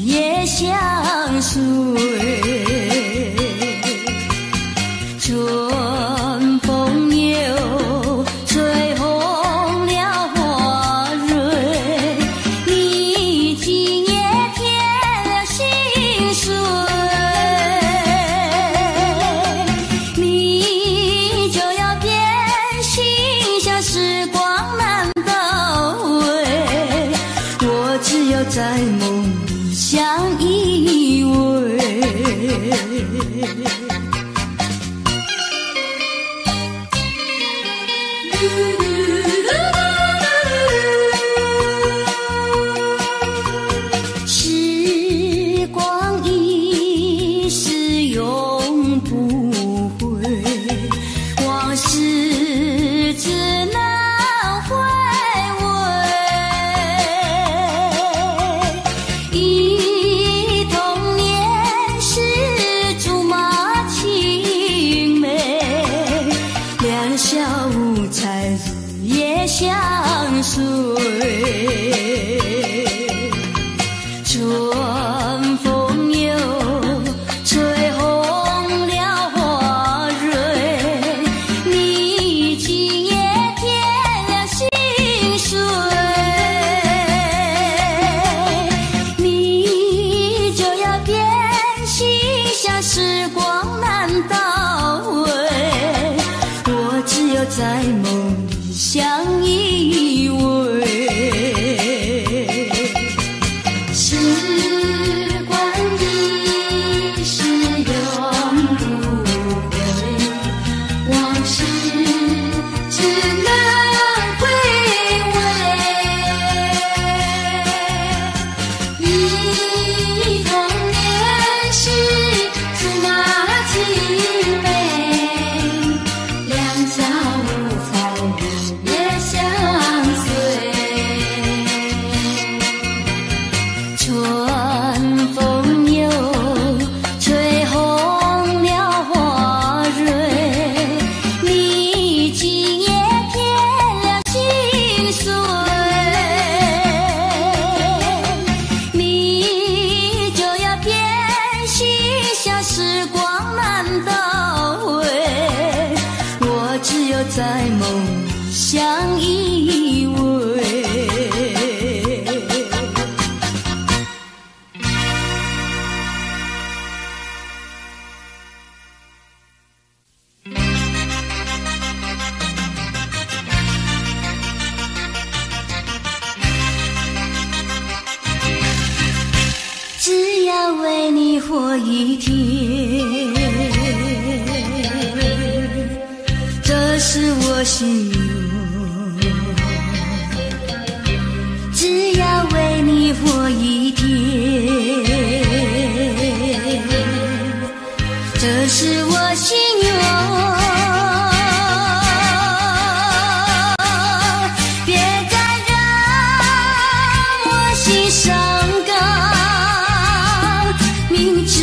夜相随。春风又吹红了花蕊，你今夜添了心碎，你就要变心，像时光难倒回，我只有在梦里相依偎。时光一逝永不回，往事只能回味。忆童年时竹马青梅，两小无猜日夜相随。春风又吹红了花蕊，你今夜添了心碎，你就要变心，像时光难倒回，我只有在梦里相依偎。时光一逝永不回，往事只能回味。忆童年时竹马青梅，两小无猜日夜相随。春风又吹红了花蕊，你今夜添了心碎，你就要变心，像时光难倒回，我只有在梦里相依偎。只要为你活一天，这是我心愿。只要为你活一天，这是我心愿。别再让我心伤感，明知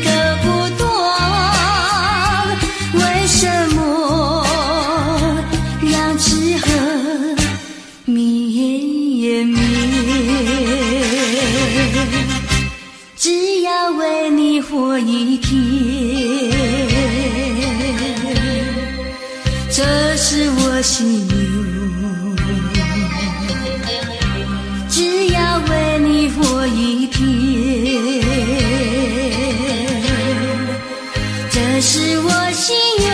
割不断，为什么让痴恨绵绵？只要为你活一天，这是我心愿。只要为你活一天，这是我心愿。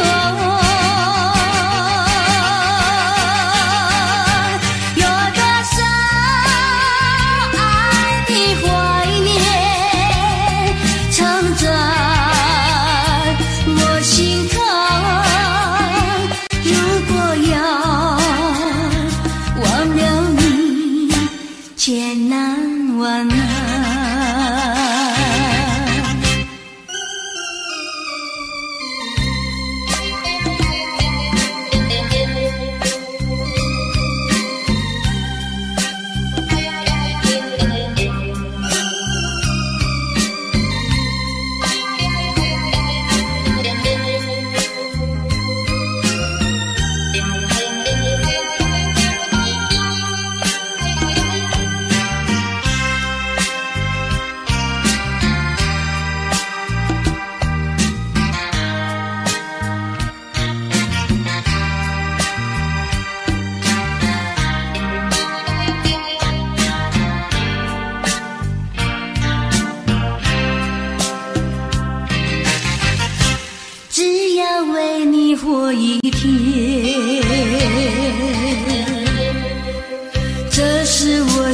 心疼，如果要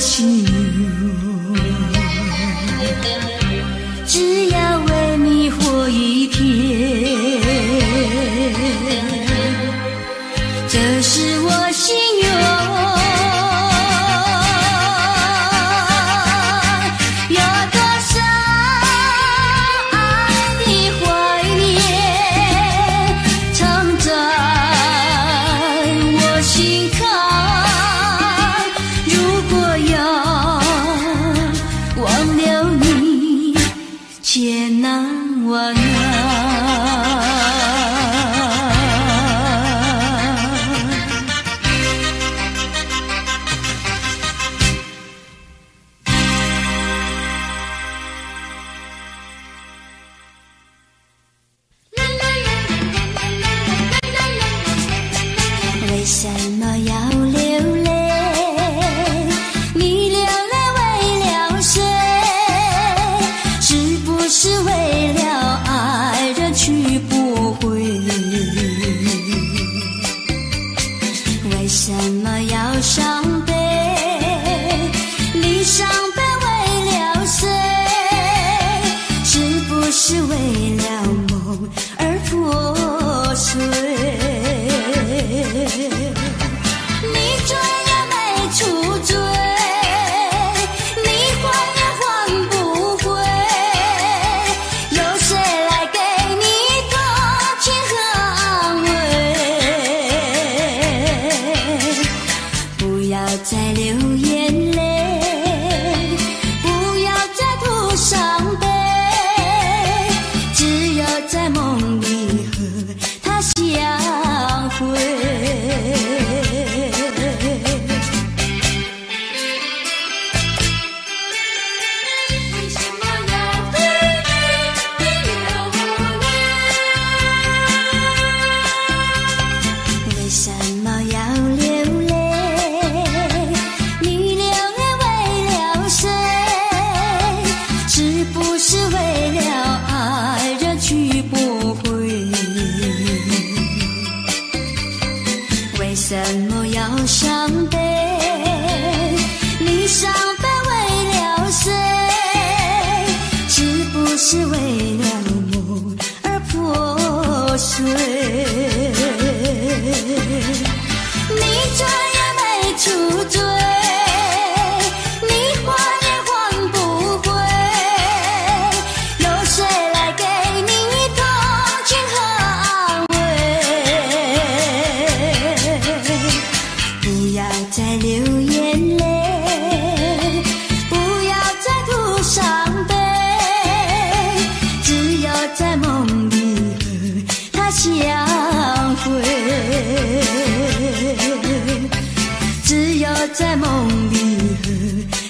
心只要为你活一天，这是我心愿。为什么要流泪？你流泪为了谁？是不是为了爱人去不回？为什么要伤悲？你伤悲为了谁？是不是为了梦而破碎？你追也没出追，你还也还不回，有谁来给你同情和安慰？不要再流眼泪，不要再徒伤悲，只有在梦里和他相会。为什么要伤悲？你伤悲为了谁？是不是为了梦而破碎？你追也没出追，你还也还不回，有谁来给你同情和安慰？不要再流眼泪，不要再徒伤悲，只有在梦里和他相会，只有在梦里和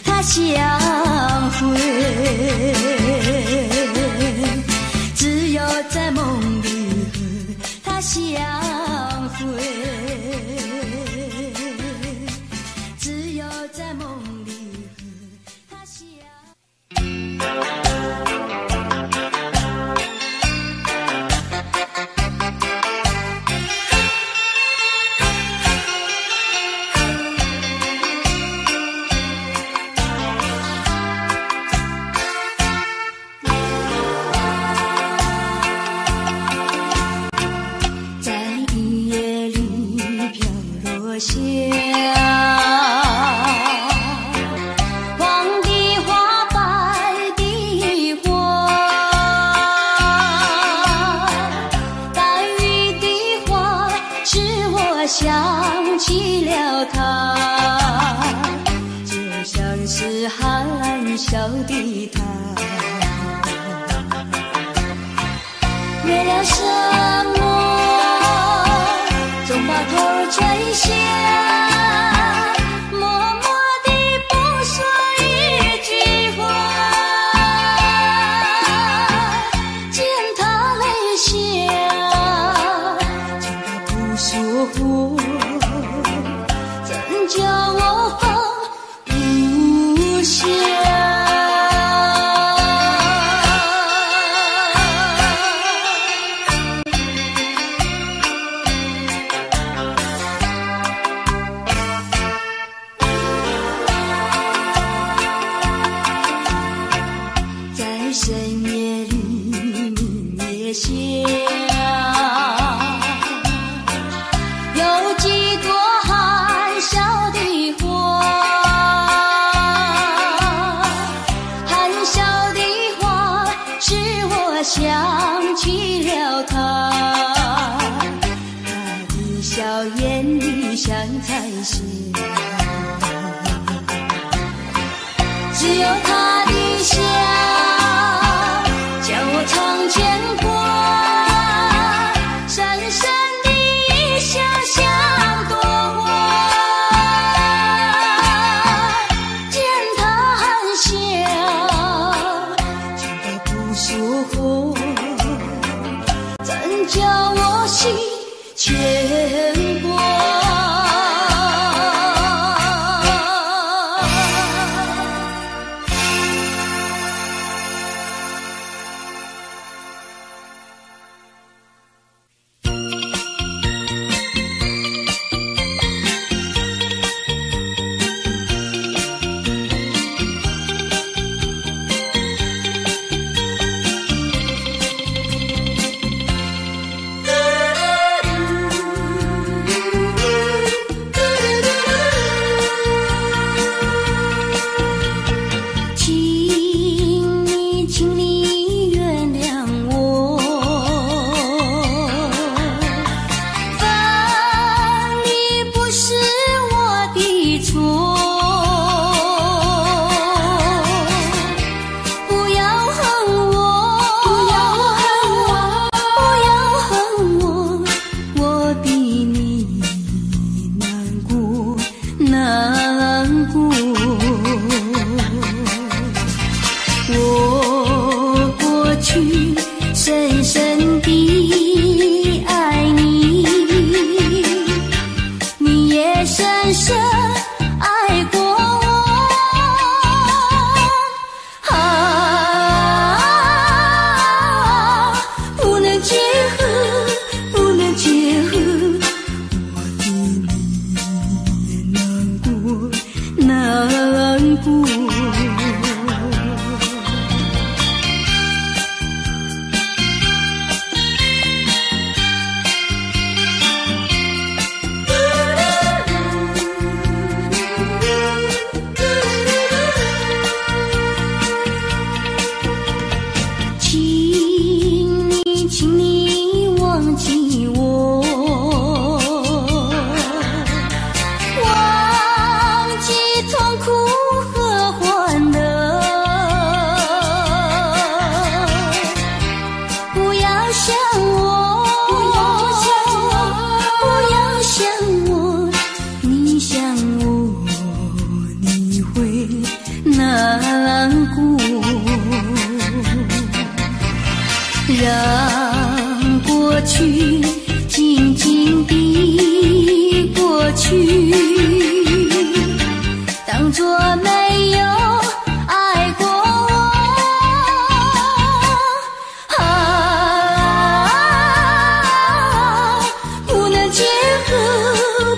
他相会，只有在梦里和他相会。只有在梦里和他相在雨夜里飘落下想起了他，就像是含笑的他，为了什么总把头垂下，默默地不说一句话，见他泪下，见他不说话，怎叫我放不下？才行。只有他的笑，叫我常牵挂，深深的想象多话。见他含笑，见他不说话，真叫我心牵挂。让过去静静地过去，当作没有爱过我。不能结合，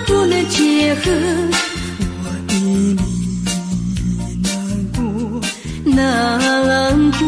不能结合，我的你难过，难过。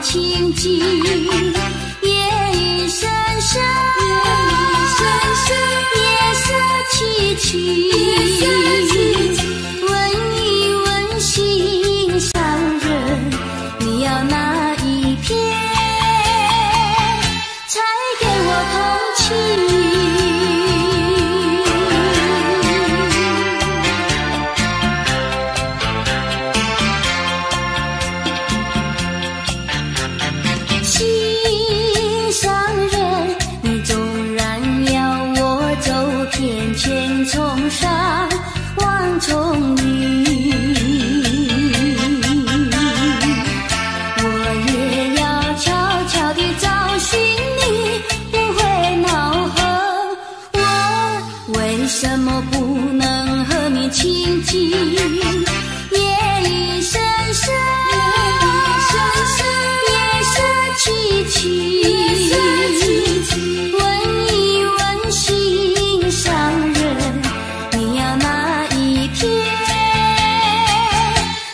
情景夜已深深，夜色凄凄，问一问心上人，你要哪一片才给我同情？从山望从云，我也要悄悄地找寻你，不会难什么不能和你亲近？夜已深深，夜色凄凄，问一问心上人，你要哪一天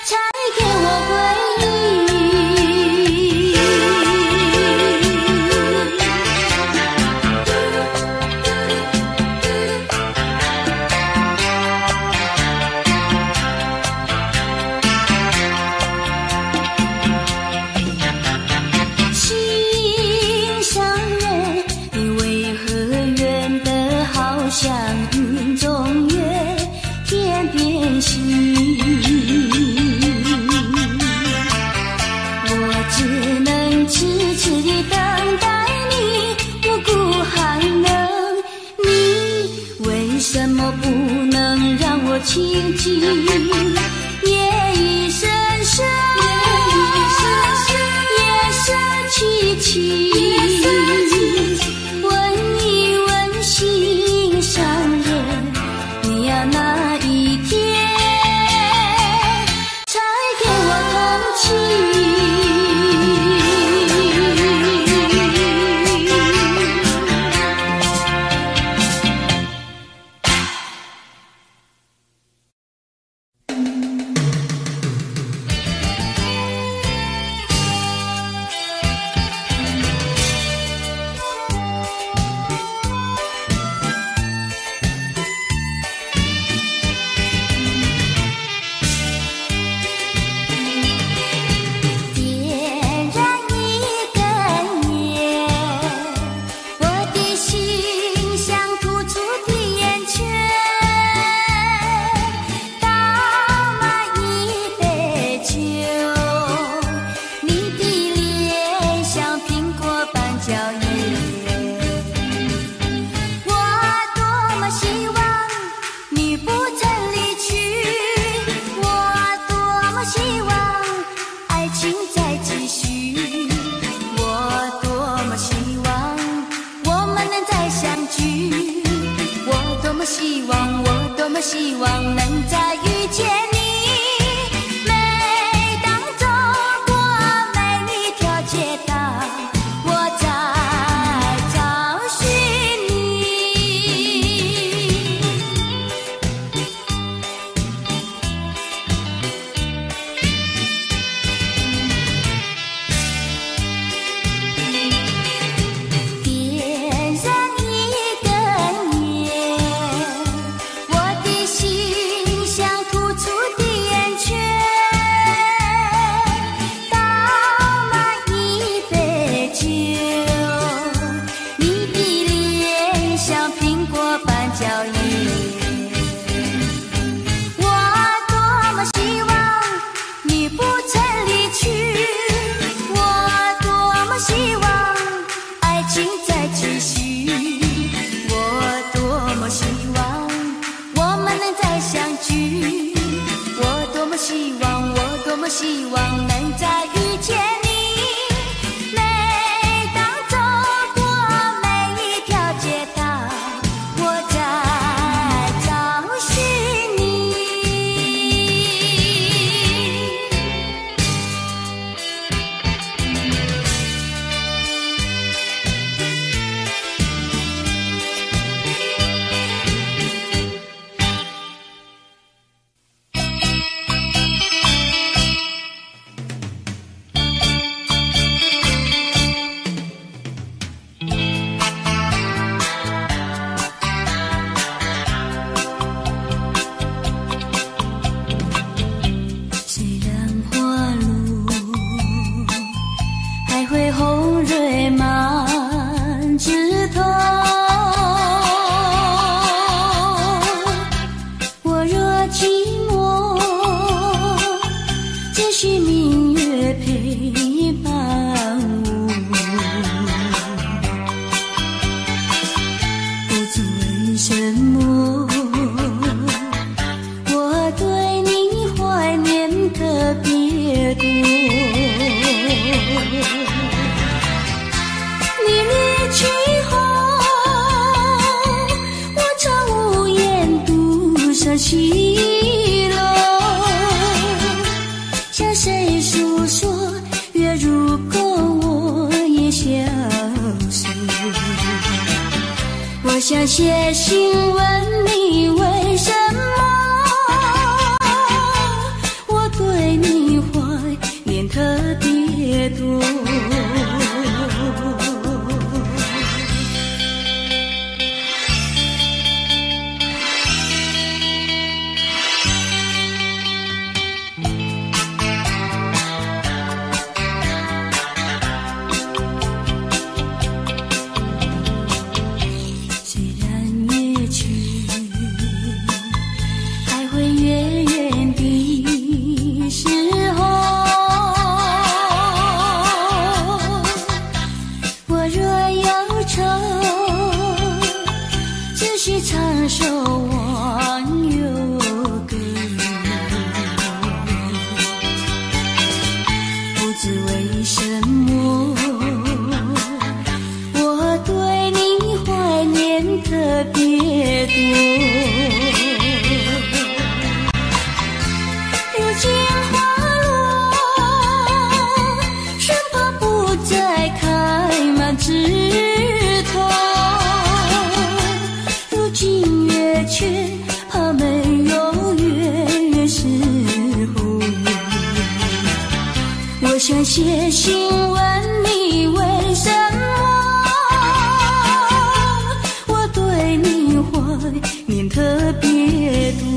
才给我回忆？像云中月，天边星，我只能痴痴地等待你，不顾寒冷。你为什么不能让我亲近？夜已深深，夜色凄凄，问一问心上人，你要哪一天才给我同情？希望能再遇见你，每当走过每一条街道，我在找寻你。点燃一根烟，我的心像突出的圆圈，倒满一杯酒，你的脸像苹果般娇艳，我多么希望你不曾离去，我多么希望爱情再继续，我多么希望我们能再相聚，我多么希望，我多么希望能再遇见你。每当走过每一条街道，我在找寻你。虽然花路还会红蕊满枝头，我若寂寞，只需明月陪伴我，不知为什么我对你怀念特别多。你离去后，我常无言西落，向谁诉说？月如钩，我也消失。我想写信问你，为什么我对你怀念特别多？想写信问你，为什么我对你怀念特别多？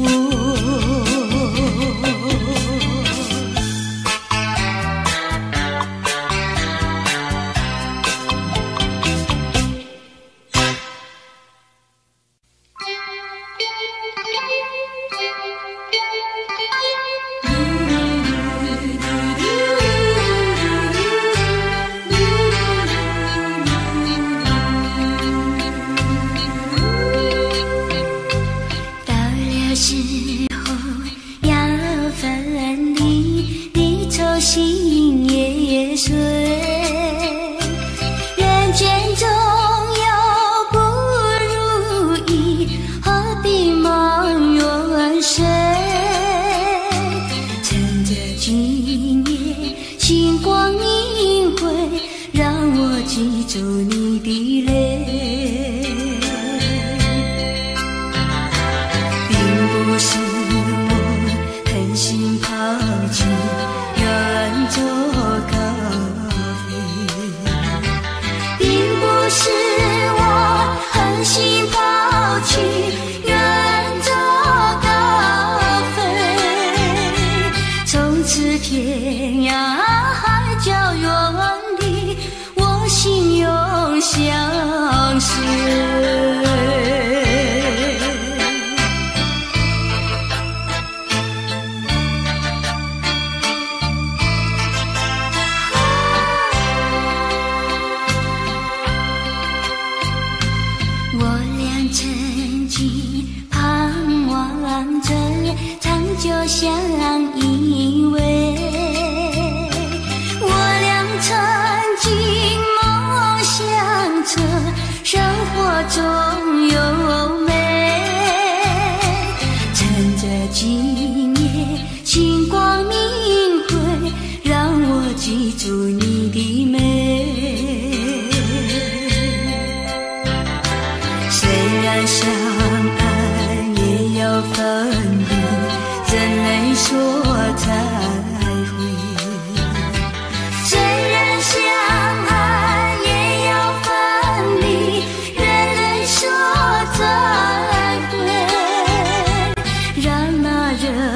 人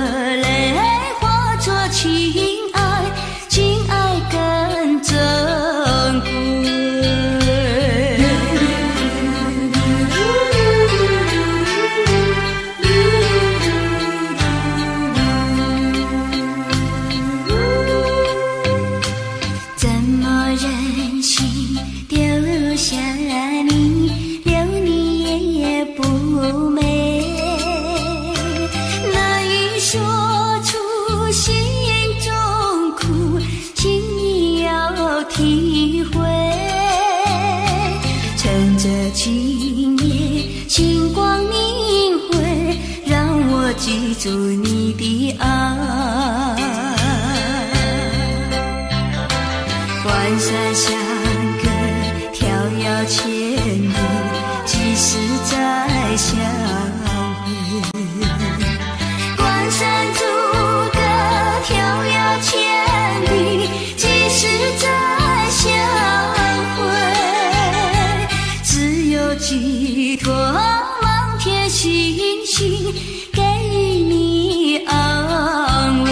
属你的爱。关山相隔，迢遥千里，几时再相会？关山阻隔，迢遥千里，几时再相会？只有寄托满天星星，给你安慰。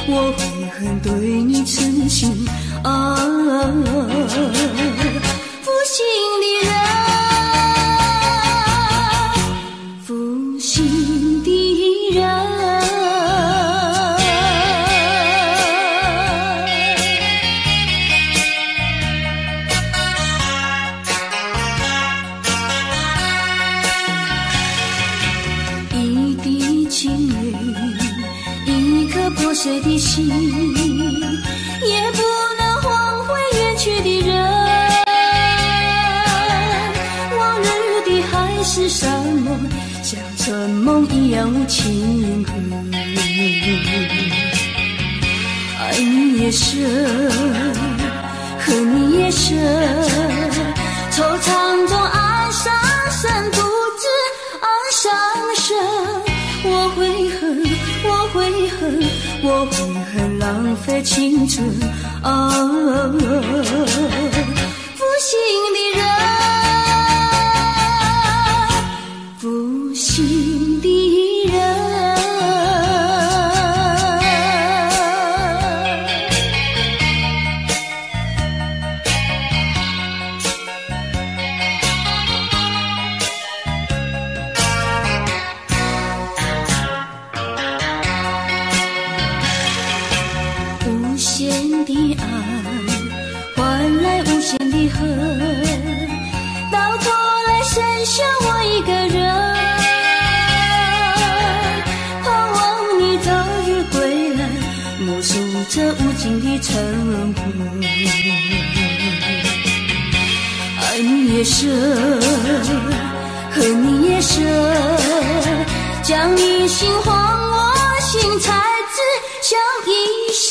我会很对你痴心啊，负心的人，负心的人。一滴清泪，一颗破碎的心，也不能换回远去的人。往日的海誓山盟，像春梦一样无情和。爱你也深，恨你也深，惆怅中暗伤神，独自暗伤神。我会恨，我会恨，我会恨浪费青春啊！负心的人，负心的人。到头来剩下我一个人，盼望你早日归来，默数这无尽的晨昏。爱你也深，恨你也深，将你心还我心，才知晓一生。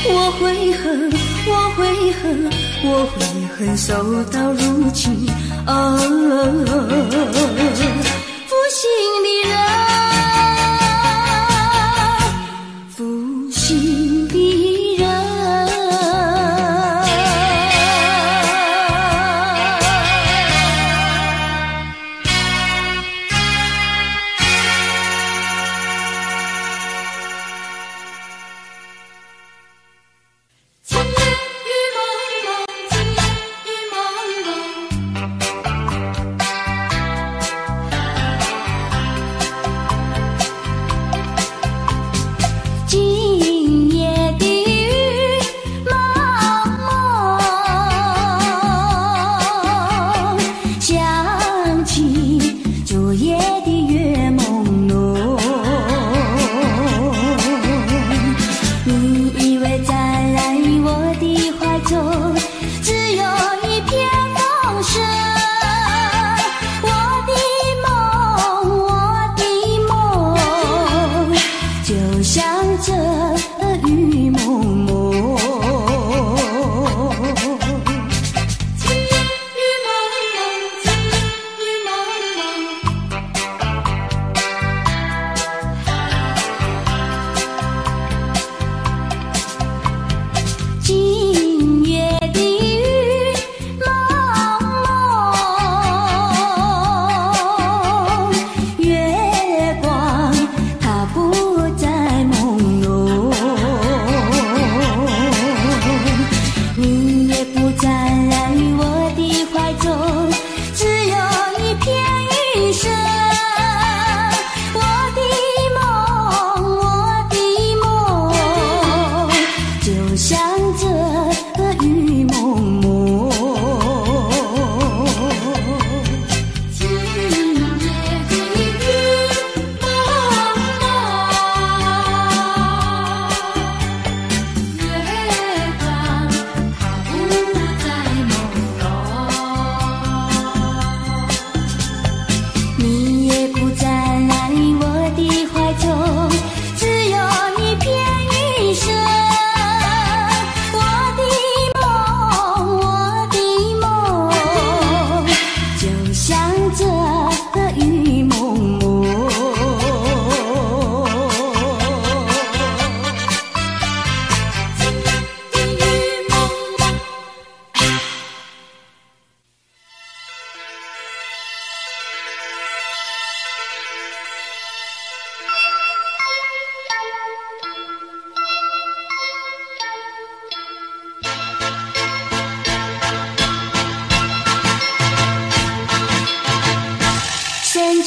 我会恨，我会恨，我会恨，守到如今啊！负心的人，负心的人。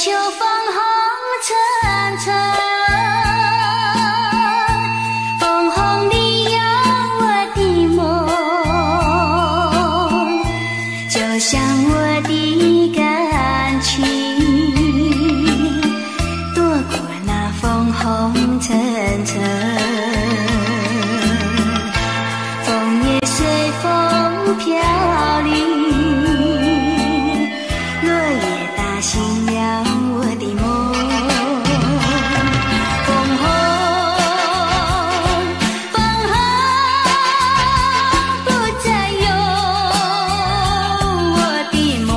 秋风红尘尘，枫红里有我的梦，就像我的感情，躲过那枫红尘尘。枫叶随风飘零，落叶打醒了我的梦。枫红，枫红不再有我的梦，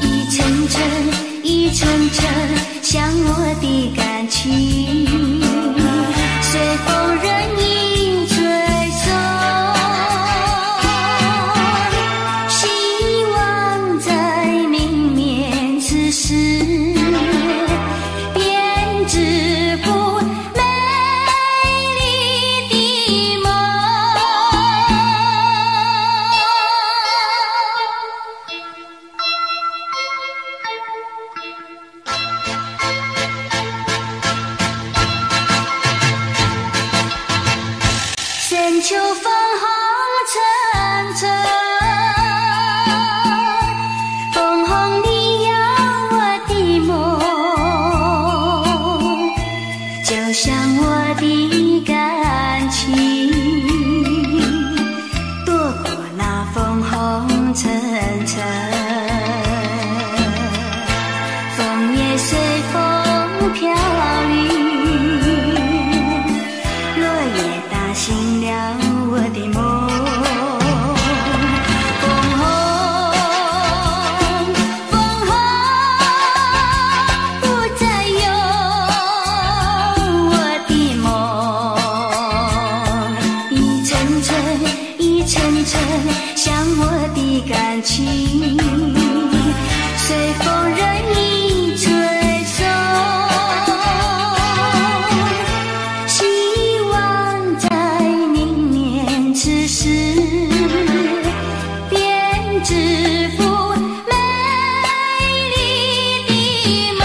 一层层一层层像我的感情，随风任意吹送，希望在明年此时编织幅美丽的梦。深秋风红尘尘，枫红里有我的梦，就像我的感情，躲过那枫红尘尘。枫叶随风飘零，落叶打醒了我的梦。枫红，枫红不再有我的梦，一层层一层层像我的感情，随风任意吹送，希望在明年此时编织幅美丽的梦。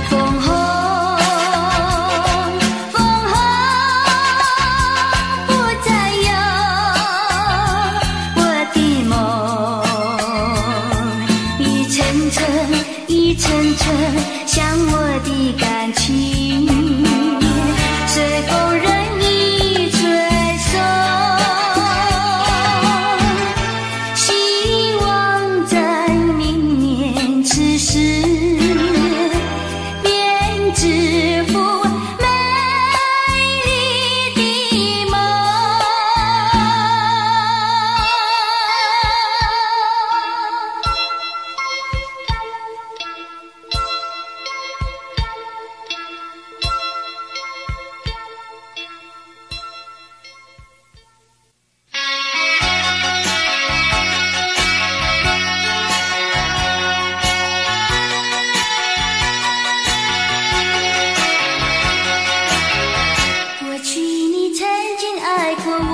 枫红，枫红不再有我的梦，一层层一层层像我的感情，随风任意吹送，希望在明年此时编织幅美丽的梦。过去你曾经爱过我，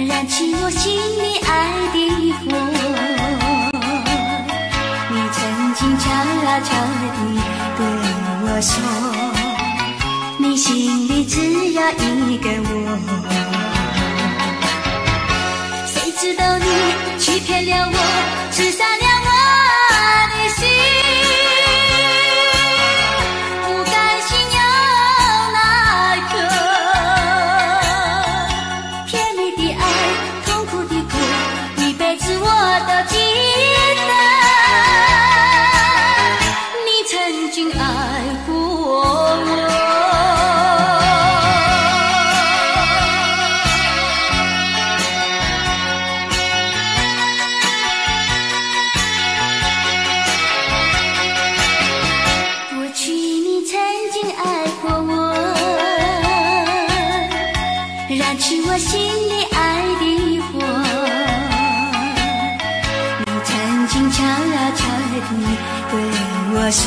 燃起我心里爱的火。你曾经悄悄地对我说，你心里只要一个我。谁知道你欺骗了我，刺杀了我的心。不甘心有那颗甜蜜的爱，痛苦的苦，一辈子我都记得。你曾经爱过我。我心里爱的火，你曾经悄悄地对我说，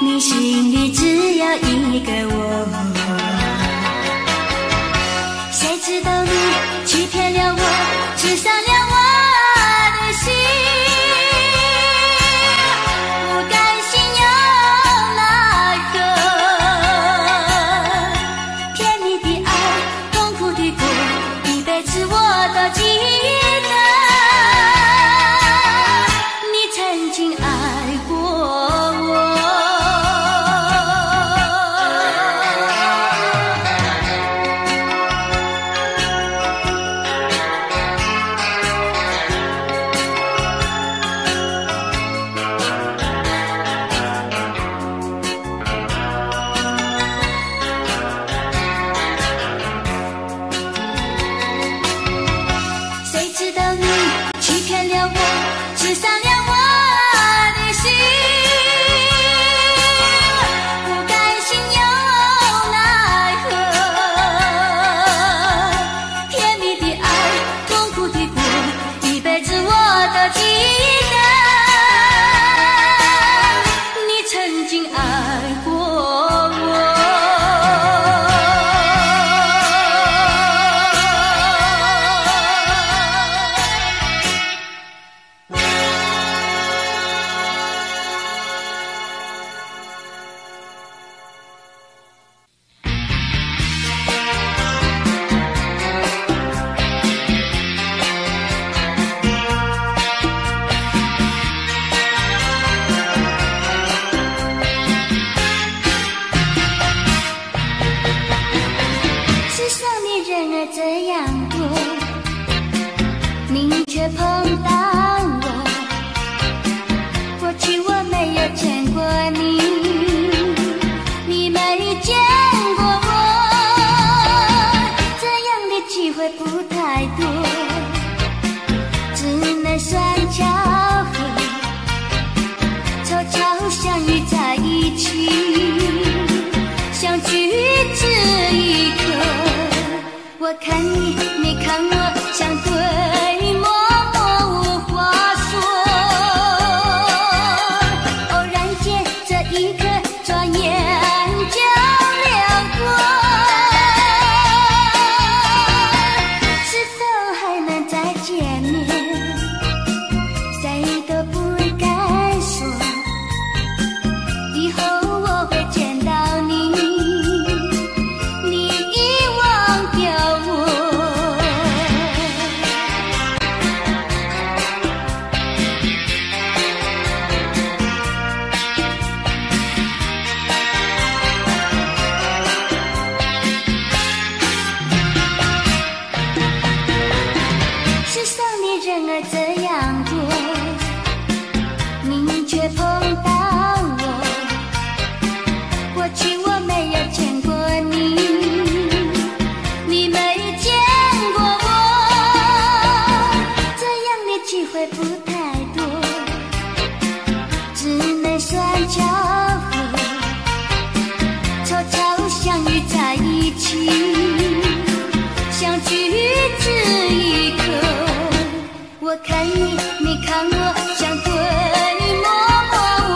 你心里只有一个我。谁知道你欺骗了我，刺伤了我的心，不甘心又奈何，甜蜜的爱，痛苦的过，一辈子我都记得，你曾经爱过我。刺伤了我的心，不甘心又奈何，甜蜜的爱，痛苦的过，一辈子我都记得，你曾经爱过我。这样多，你却碰到我。过去我没有见过你，你没见过我，这样的机会不太多，只能算巧合，凑巧相遇在一起，相聚这一刻。我看你，你看我，像对默默无话说。偶然间，这一刻转眼就亮过，是否还能再见面？谁都不敢说，以后我会见到你。这样多，你却碰到我。过去我没有见过你，你没见过我，这样的机会不太多，只能算巧合，凑巧相遇在一起，相聚这一刻。我看你，你看我，像对默默无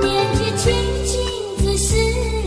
年纪轻轻只是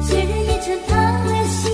虽然也曾叹息，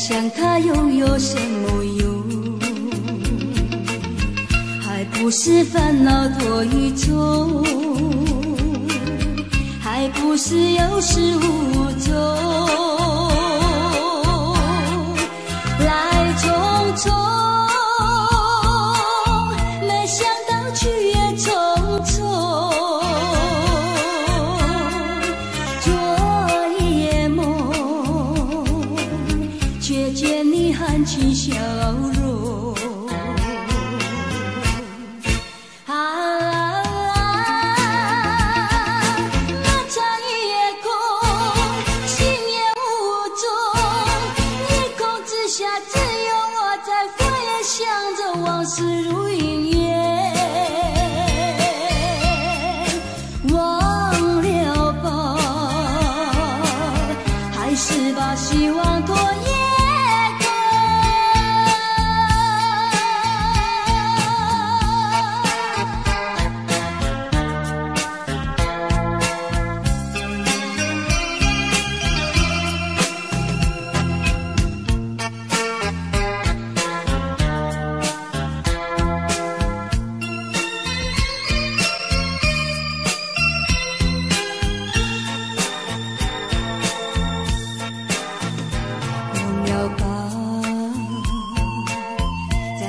想他又有什么用？还不是烦恼多一种，还不是有始无终，来匆匆，没想到去也匆匆，做一夜梦，却见你含情笑容。往事如云烟，忘了吧，还是把希望拖延过。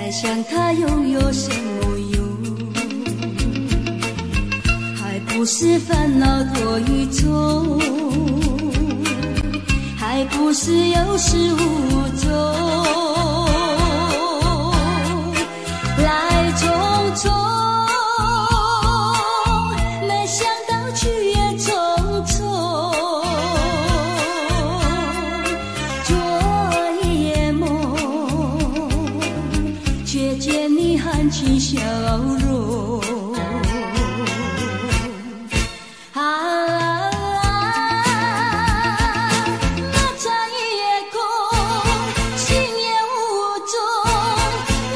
想他又有什么用？还不是烦恼多一种，还不是有始无终，来匆匆，没想到去也匆匆，做一夜梦，却见你含情笑容。那场夜空，心也无踪，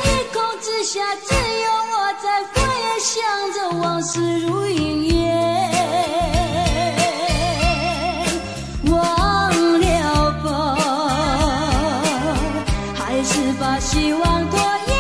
夜空之下只有我在飞，想着往事如云烟，忘了吧，还是把希望拖延。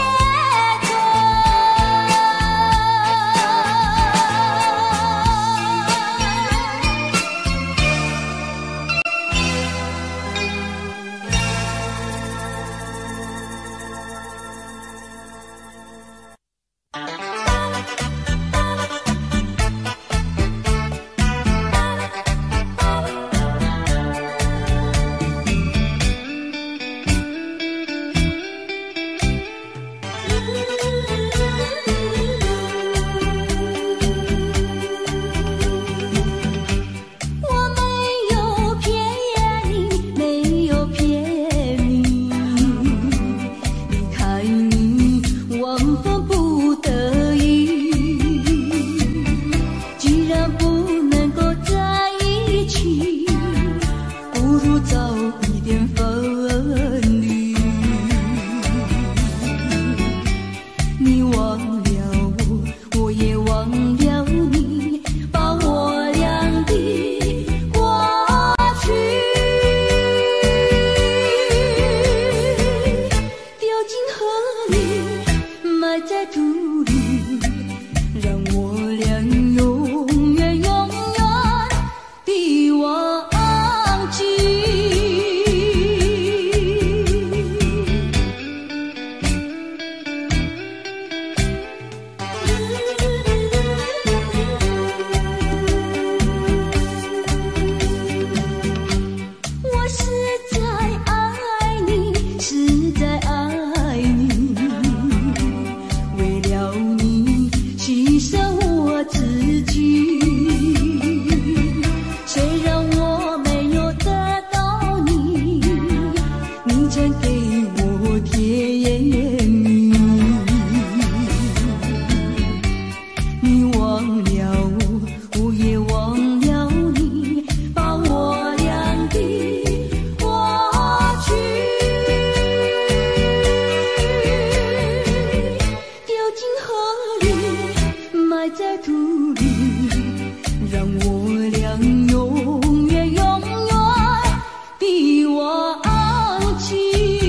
比我昂起。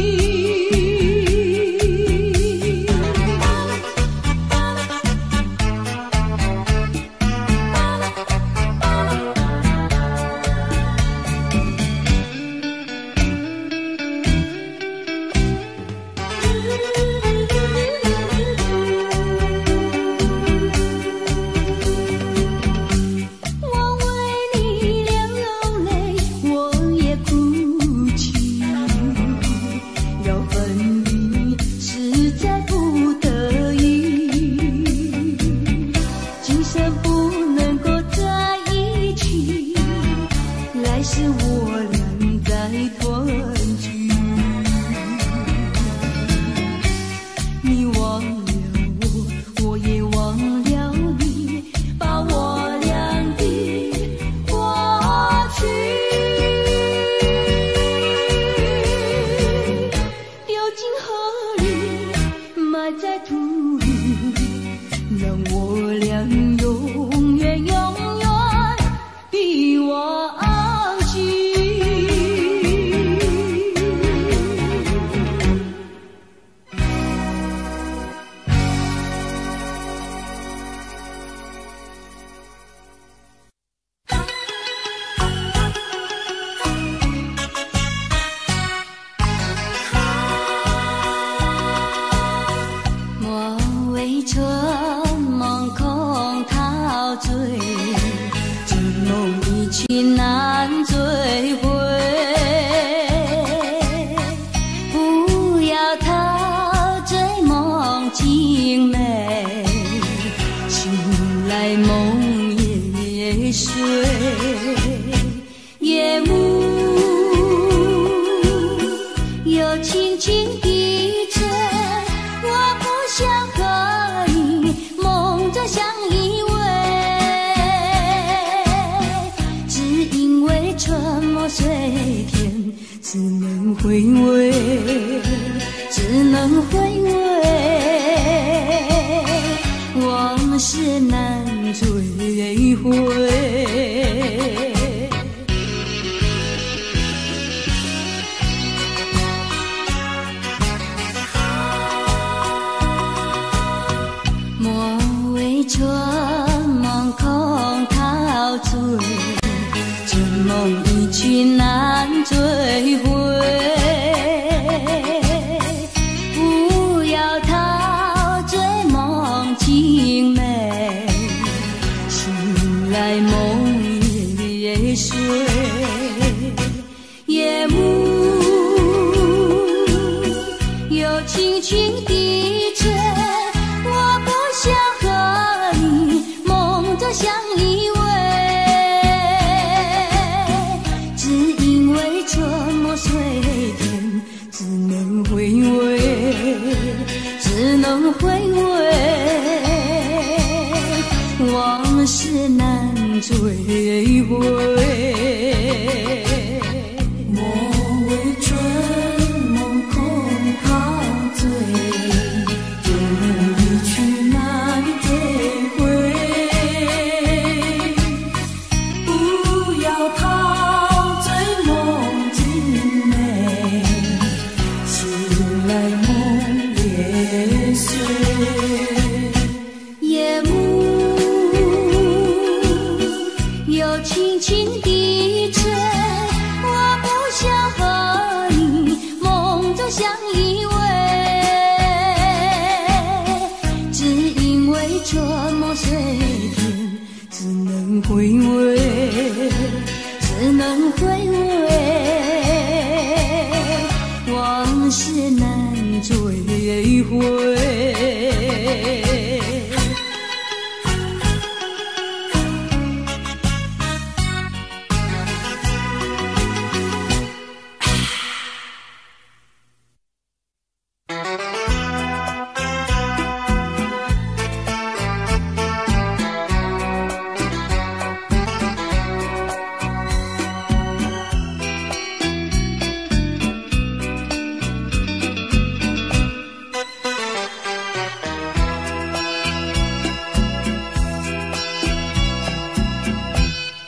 生不能够在一起，来世我俩再团聚。你忘了我，我也忘了你，把我俩的过去丢进河里，埋在土里，让我俩永远永远的忘记。莫为春梦空陶醉，这梦一去难追回。不要陶醉梦境美，醒来梦也睡。夜幕又轻轻地吹，我不想和你梦着相依偎，只因为春梦随天，只能回味，只能回味，往事难追回。莫为春梦空陶醉，这梦一去难追回。不要陶醉梦境美，醒来梦也睡。夜幕又轻轻地吹，我不想和你梦着相依偎，只因为春梦随天，只能回味，只能回味，往事难追回。莫为春梦空陶醉，这梦一去难追回。不要陶醉梦境美，醒来梦也碎。夜幕又轻轻地吹，我不想和你梦着相依偎，只因为春梦随天，只能回味，只能回味，往事难追回。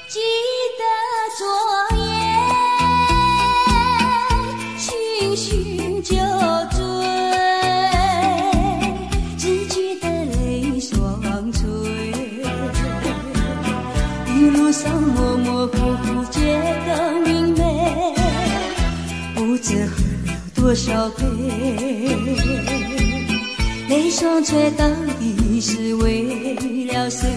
记得昨夜醺醺酒醉，只记得泪双垂，一路上模模糊糊街灯明媚，不知喝了多少杯，泪双垂到底是为了谁？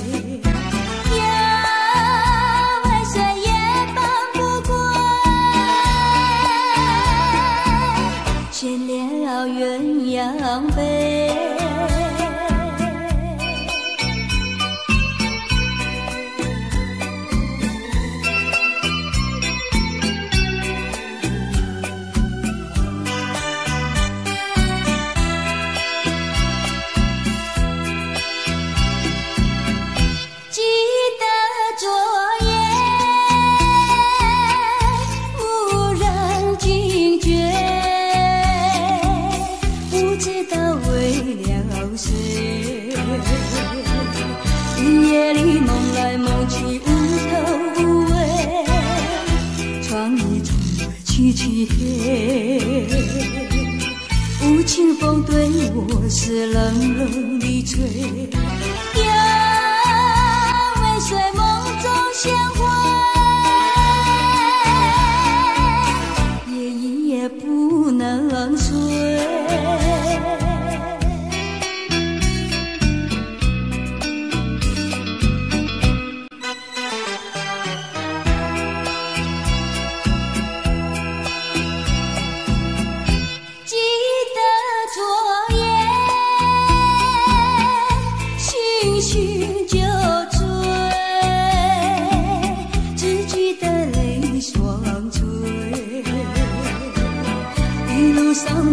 见了鸳鸯杯，我是冷冷的吹，要尾随梦中鲜花，夜夜不能睡。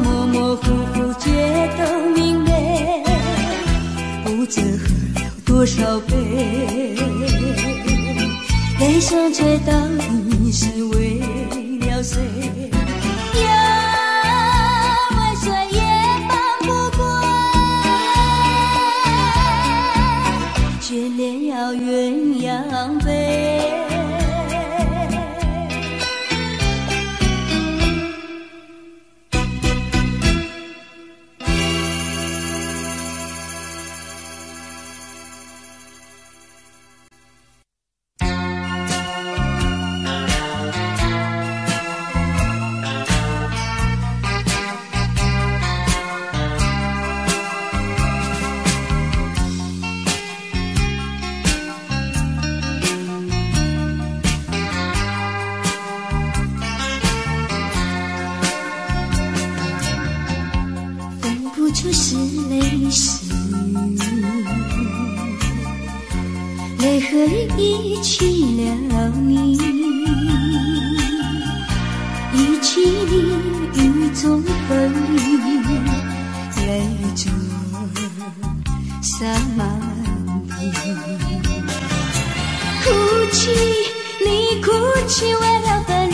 模模糊糊觉得明媚，不知喝了多少杯，泪双垂到底是为了谁？要尾随也放不过，眷恋要鸳鸯杯。是泪湿，泪和雨一起了你，一起你雨中分离，泪着洒满地。哭泣，你哭泣为了分离，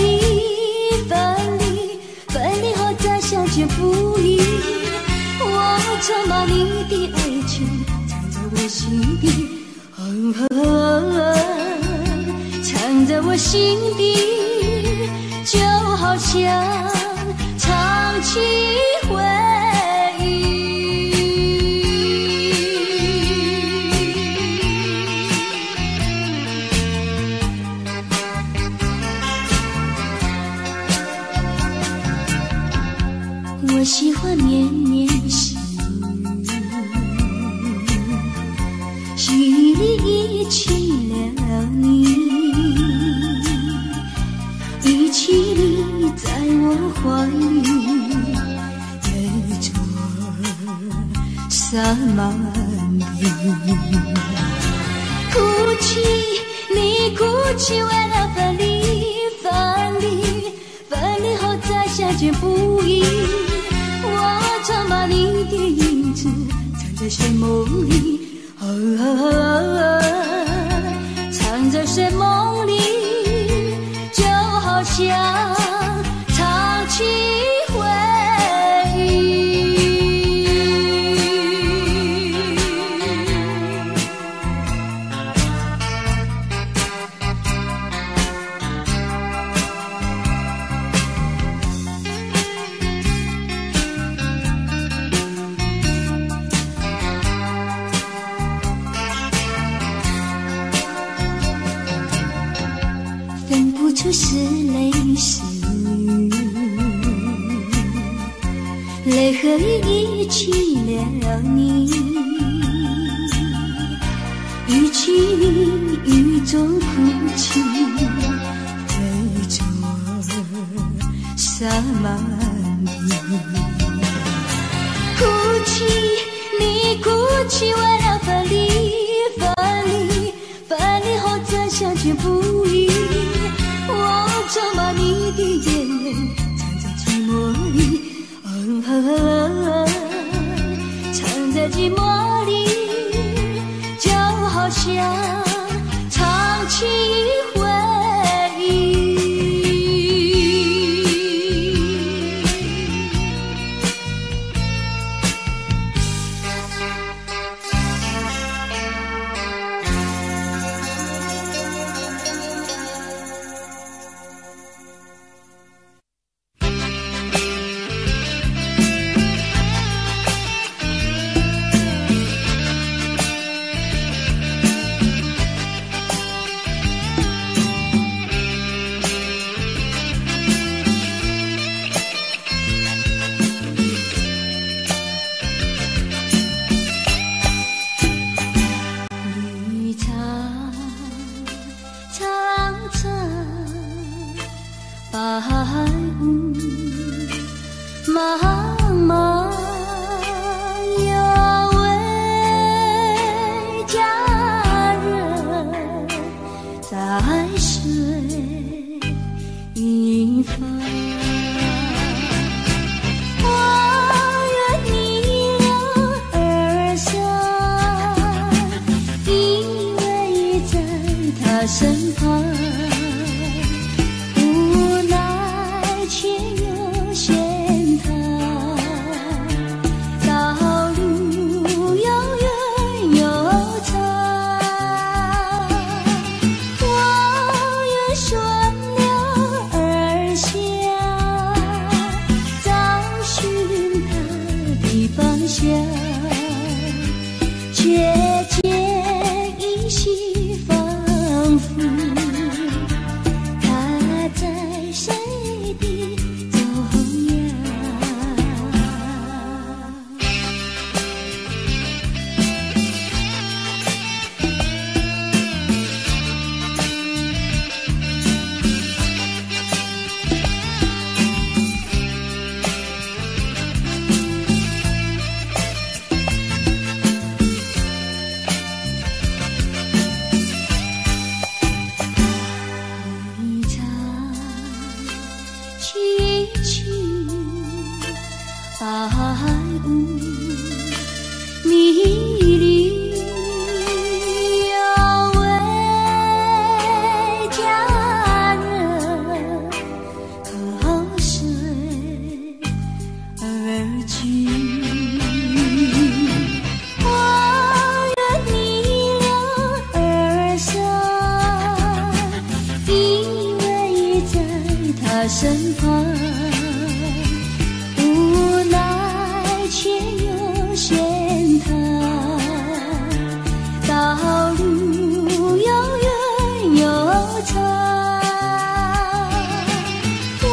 分离，分离后再相见不易。我曾把你的爱情藏在我心底，藏在我心底，就好像唱起回忆。我喜欢绵绵细雨里一起了你，一起你在我怀里，泪着洒满地。哭泣，你哭泣为了分离，分离，分离后再相见不易。我曾把你的影子藏在睡梦里，藏在睡梦里，就好像唱起回忆。是泪湿，泪和雨一起了你，一起你雨中哭泣，泪着洒满地。哭泣，你哭泣为了分离，分离，分离后再相见不易。我曾把你的眼泪藏在寂寞里，藏在寂寞里，就好像唱起回忆。茫茫有位佳人在水一方。我愿逆流而上，依偎在他身旁。身旁，无奈却又嫌他道路又远又长。我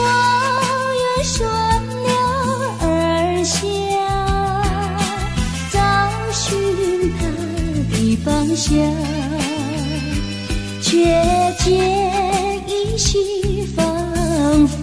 愿顺流而下，找寻他的方向，却见依稀仿佛